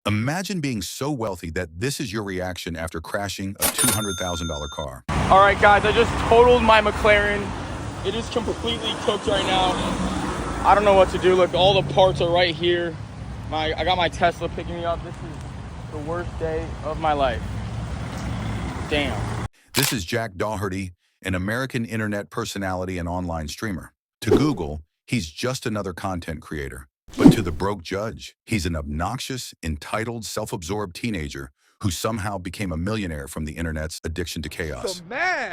Imagine being so wealthy that this is your reaction after crashing a $200,000 car. All right, guys, I just totaled my McLaren. It is completely cooked right now. I don't know what to do. Look, all the parts are right here. I got my Tesla picking me up. This is the worst day of my life. Damn. This is Jack Doherty, an American internet personality and online streamer. To Google, he's just another content creator. But to the broke judge, he's an obnoxious, entitled, self-absorbed teenager who somehow became a millionaire from the internet's addiction to chaos.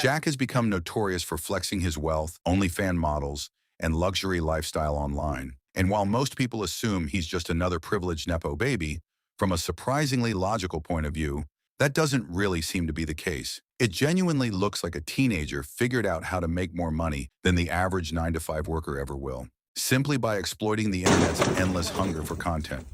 Jack has become notorious for flexing his wealth, OnlyFans models, and luxury lifestyle online. And while most people assume he's just another privileged Nepo baby, from a surprisingly logical point of view, that doesn't really seem to be the case. It genuinely looks like a teenager figured out how to make more money than the average 9-to-5 worker ever will, simply by exploiting the internet's endless hunger for content.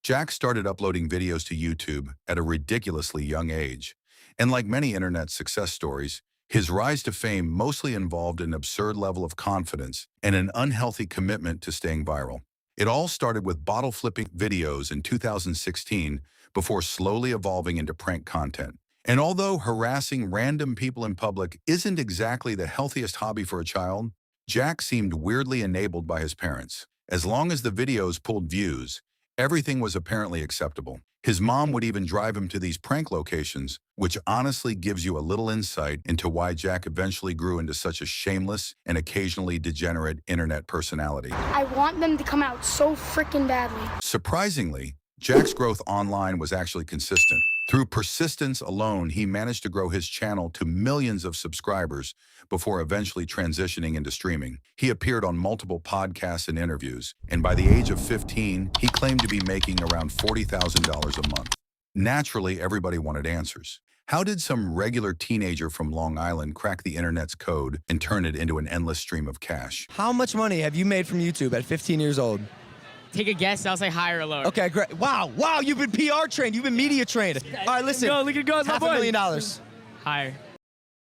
Jack started uploading videos to YouTube at a ridiculously young age, and like many internet success stories, his rise to fame mostly involved an absurd level of confidence and an unhealthy commitment to staying viral. It all started with bottle-flipping videos in 2016 before slowly evolving into prank content. And although harassing random people in public isn't exactly the healthiest hobby for a child, Jack seemed weirdly enabled by his parents. As long as the videos pulled views, everything was apparently acceptable. His mom would even drive him to these prank locations, which honestly gives you a little insight into why Jack eventually grew into such a shameless and occasionally degenerate internet personality. I want them to come out so freaking badly. Surprisingly, Jack's growth online was actually consistent. Through persistence alone, he managed to grow his channel to millions of subscribers before eventually transitioning into streaming. He appeared on multiple podcasts and interviews, and by the age of 15, he claimed to be making around $40,000 a month. Naturally, everybody wanted answers. How did some regular teenager from Long Island crack the internet's code and turn it into an endless stream of cash? How much money have you made from YouTube at 15 years old? Take a guess. I'll say higher or lower. Okay, great. Wow, you've been PR trained. You've been media trained. All right, listen. Look at go, $500,000. Higher.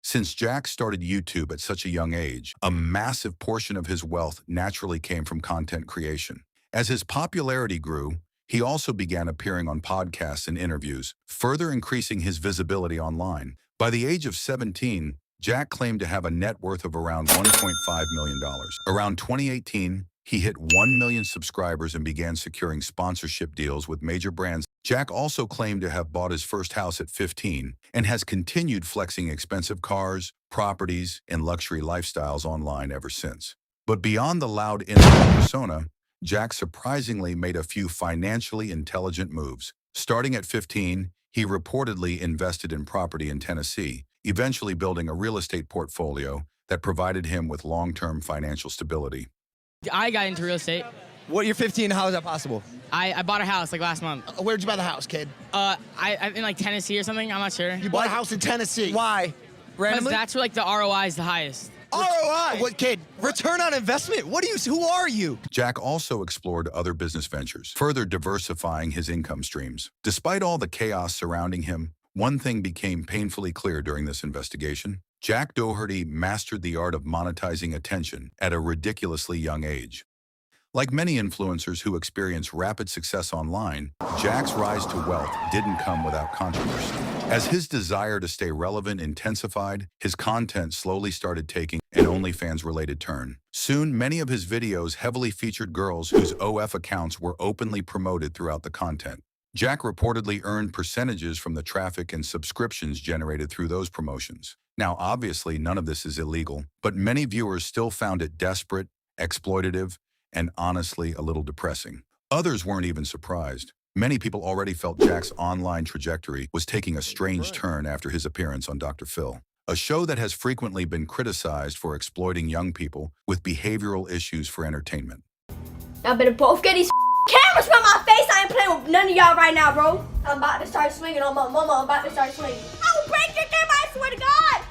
Since Jack started YouTube at such a young age, a massive portion of his wealth naturally came from content creation. As his popularity grew, he also began appearing on podcasts and interviews, further increasing his visibility online. By the age of 17, Jack claimed to have a net worth of around $1.5 million. Around 2018, he hit 1 million subscribers and began securing sponsorship deals with major brands. Jack also claimed to have bought his first house at 15 and has continued flexing expensive cars, properties, and luxury lifestyles online ever since. But beyond the loud internet persona, Jack surprisingly made a few financially intelligent moves. Starting at 15, he reportedly invested in property in Tennessee, eventually building a real estate portfolio that provided him with long-term financial stability. I got into real estate. What, you're 15, how is that possible? I bought a house like last month. Where'd you buy the house, kid? I in like Tennessee or something. I'm not sure. You bought a house in Tennessee. Why? Because Randomly? that's where like the ROI is the highest. ROI! What, kid? Return on investment? Who are you? Jack also explored other business ventures, further diversifying his income streams. Despite all the chaos surrounding him, one thing became painfully clear during this investigation. Jack Doherty mastered the art of monetizing attention at a ridiculously young age. Like many influencers who experience rapid success online, Jack's rise to wealth didn't come without controversy. As his desire to stay relevant intensified, his content slowly started taking an OnlyFans-related turn. Soon, many of his videos heavily featured girls whose OF accounts were openly promoted throughout the content. Jack reportedly earned percentages from the traffic and subscriptions generated through those promotions. Now, obviously, none of this is illegal, but many viewers still found it desperate, exploitative, and honestly a little depressing. Others weren't even surprised. Many people already felt Jack's online trajectory was taking a strange turn after his appearance on Dr. Phil, a show that has frequently been criticized for exploiting young people with behavioral issues for entertainment. Y'all better both get these cameras from my face. I ain't playing with none of y'all right now, bro. I'm about to start swinging on my mama. I'm about to start swinging. I will break your camera, I swear to God.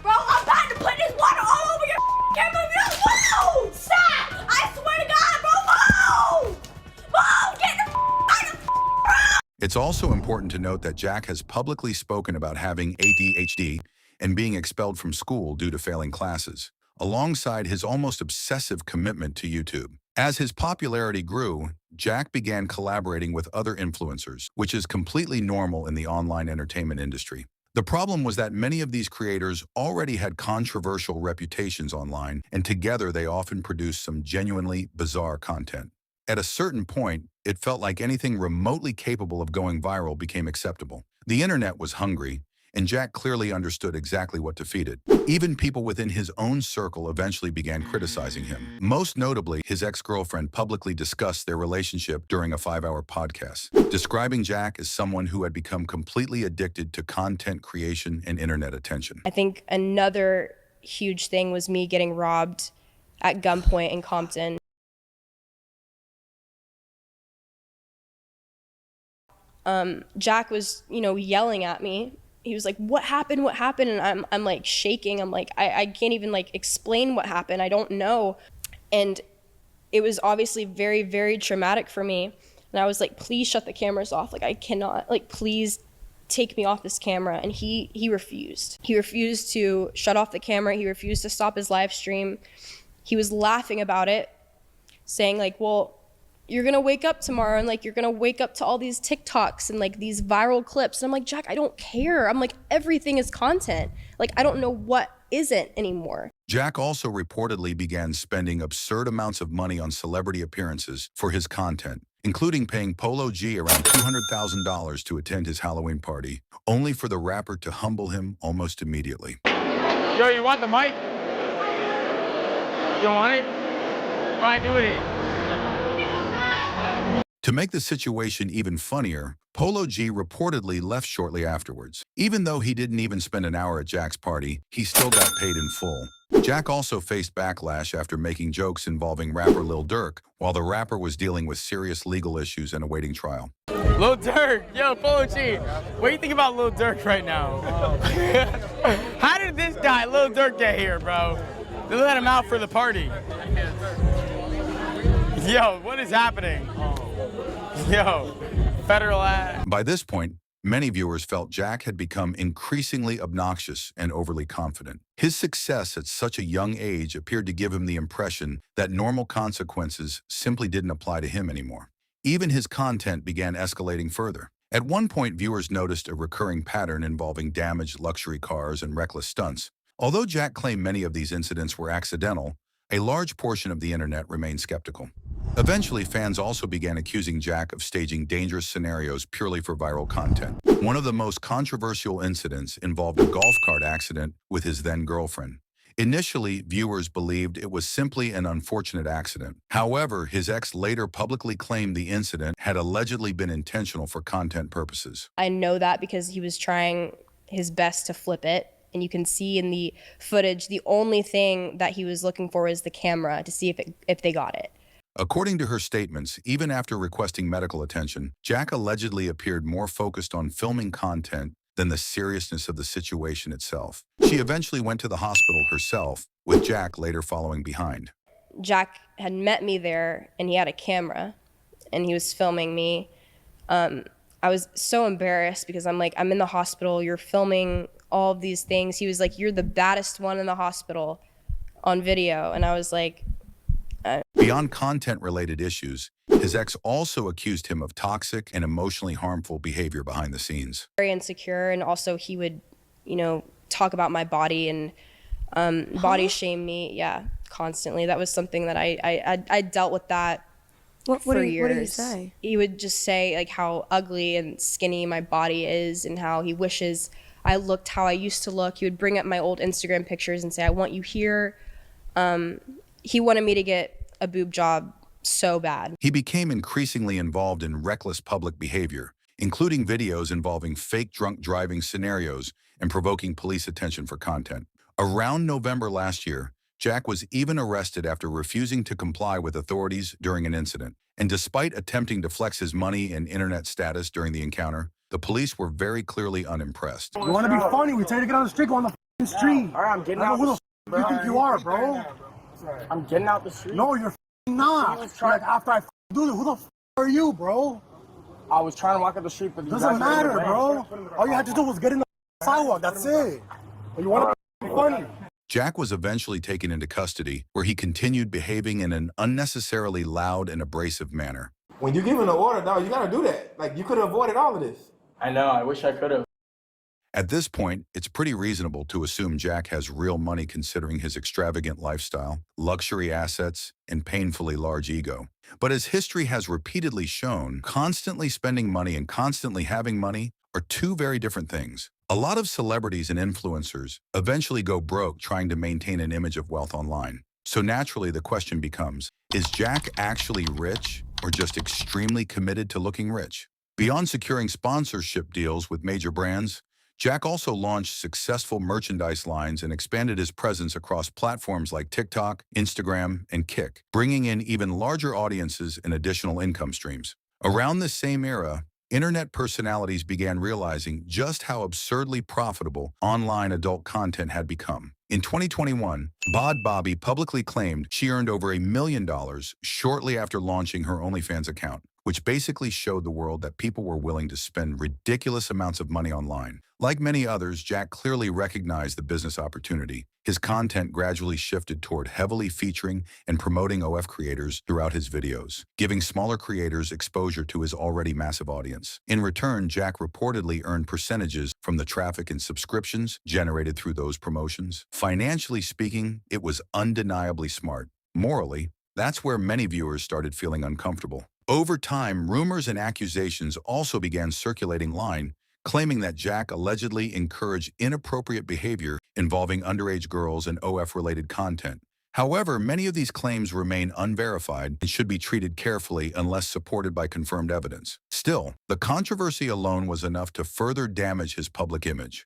Bro, I'm about to put this water all over your camera. Whoa! Stop! I swear to God, bro, move! Move! Get the out of bro! It's also important to note that Jack has publicly spoken about having ADHD and being expelled from school due to failing classes, alongside his almost obsessive commitment to YouTube. As his popularity grew, Jack began collaborating with other influencers, which is completely normal in the online entertainment industry. The problem was that many of these creators already had controversial reputations online, and together they often produced some genuinely bizarre content. At a certain point, it felt like anything remotely capable of going viral became acceptable. The internet was hungry, and Jack clearly understood exactly what to feed it. Even people within his own circle eventually began criticizing him. Most notably, his ex-girlfriend publicly discussed their relationship during a 5-hour podcast, describing Jack as someone who had become completely addicted to content creation and internet attention. I think another huge thing was me getting robbed at gunpoint in Compton. Jack was, yelling at me. He was like, what happened? What happened? And I'm like shaking. I'm like, I can't even like explain what happened. I don't know. And it was obviously very, very traumatic for me. And I was like, please shut the cameras off. Like, I cannot, like, please take me off this camera. And he refused. He refused to shut off the camera. He refused to stop his live stream. He was laughing about it, saying like, well, you're gonna wake up tomorrow and like you're gonna wake up to all these TikToks and like these viral clips. And I'm like, Jack, I don't care. I'm like, everything is content. Like, I don't know what isn't anymore. Jack also reportedly began spending absurd amounts of money on celebrity appearances for his content, including paying Polo G around $200,000 to attend his Halloween party, only for the rapper to humble him almost immediately. Yo, you want the mic? You don't want it? Why do it? To make the situation even funnier, Polo G reportedly left shortly afterwards. Even though he didn't even spend an hour at Jack's party, he still got paid in full. Jack also faced backlash after making jokes involving rapper Lil Durk, while the rapper was dealing with serious legal issues and awaiting trial. Lil Durk, yo, Polo G, what do you think about Lil Durk right now? How did this guy, Lil Durk, get here, bro? They let him out for the party. Yo, what is happening? Yo, federal ad. By this point, many viewers felt Jack had become increasingly obnoxious and overly confident. His success at such a young age appeared to give him the impression that normal consequences simply didn't apply to him anymore. Even his content began escalating further. At one point, viewers noticed a recurring pattern involving damaged luxury cars and reckless stunts. Although Jack claimed many of these incidents were accidental, a large portion of the internet remained skeptical. Eventually, fans also began accusing Jack of staging dangerous scenarios purely for viral content. One of the most controversial incidents involved a golf cart accident with his then-girlfriend. Initially, viewers believed it was simply an unfortunate accident. However, his ex later publicly claimed the incident had allegedly been intentional for content purposes. I know that because he was trying his best to flip it. And you can see in the footage, the only thing that he was looking for was the camera to see if they got it. According to her statements, even after requesting medical attention, Jack allegedly appeared more focused on filming content than the seriousness of the situation itself. She eventually went to the hospital herself, with Jack later following behind. Jack had met me there, and he had a camera, and he was filming me. I was so embarrassed because I'm like, I'm in the hospital, you're filming all of these things. He was like, you're the baddest one in the hospital on video. And I was like, Beyond content-related issues, his ex also accused him of toxic and emotionally harmful behavior behind the scenes. Very insecure, and also he would, talk about my body and body shame me, constantly. That was something that I dealt with that for years. What did he say? He would just say like how ugly and skinny my body is and how he wishes I looked how I used to look. He would bring up my old Instagram pictures and say, I want you here. He wanted me to get a boob job so bad. He became increasingly involved in reckless public behavior, including videos involving fake drunk driving scenarios and provoking police attention for content. Around November last year, Jack was even arrested after refusing to comply with authorities during an incident. And despite attempting to flex his money and internet status during the encounter, the police were very clearly unimpressed. You want to be funny? We tell you to get on the street, go on the street. All right, I'm getting out. Who the you think you are, bro? I'm getting out the street. No, you're not. Like, after I do it, who the are you, bro? I was trying to walk up the street, but doesn't matter, bro. All you had to do was get in the sidewalk. That's it. But you want to be funny? Jack was eventually taken into custody, where he continued behaving in an unnecessarily loud and abrasive manner. When you give an order, dog, you gotta do that. Like, you could have avoided all of this. I know, I wish I could have. At this point, it's pretty reasonable to assume Jack has real money considering his extravagant lifestyle, luxury assets, and painfully large ego. But as history has repeatedly shown, constantly spending money and constantly having money are two very different things. A lot of celebrities and influencers eventually go broke trying to maintain an image of wealth online. So naturally, the question becomes, is Jack actually rich or just extremely committed to looking rich? Beyond securing sponsorship deals with major brands, Jack also launched successful merchandise lines and expanded his presence across platforms like TikTok, Instagram, and Kick, bringing in even larger audiences and additional income streams. Around this same era, internet personalities began realizing just how absurdly profitable online adult content had become. In 2021, Bod Bobby publicly claimed she earned over $1 million shortly after launching her OnlyFans account, which basically showed the world that people were willing to spend ridiculous amounts of money online. Like many others, Jack clearly recognized the business opportunity. His content gradually shifted toward heavily featuring and promoting OF creators throughout his videos, giving smaller creators exposure to his already massive audience. In return, Jack reportedly earned percentages from the traffic and subscriptions generated through those promotions. Financially speaking, it was undeniably smart. Morally, that's where many viewers started feeling uncomfortable. Over time, rumors and accusations also began circulating online, claiming that Jack allegedly encouraged inappropriate behavior involving underage girls and OF-related content. However, many of these claims remain unverified and should be treated carefully unless supported by confirmed evidence. Still, the controversy alone was enough to further damage his public image.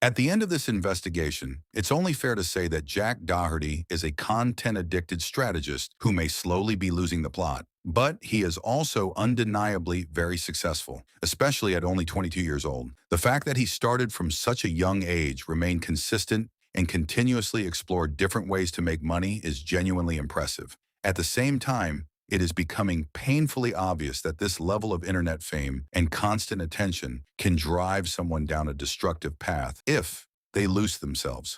At the end of this investigation, it's only fair to say that Jack Doherty is a content-addicted strategist who may slowly be losing the plot. But he is also undeniably very successful, especially at only 22 years old. The fact that he started from such a young age, remained consistent, and continuously explored different ways to make money is genuinely impressive. At the same time, it is becoming painfully obvious that this level of internet fame and constant attention can drive someone down a destructive path if they lose themselves.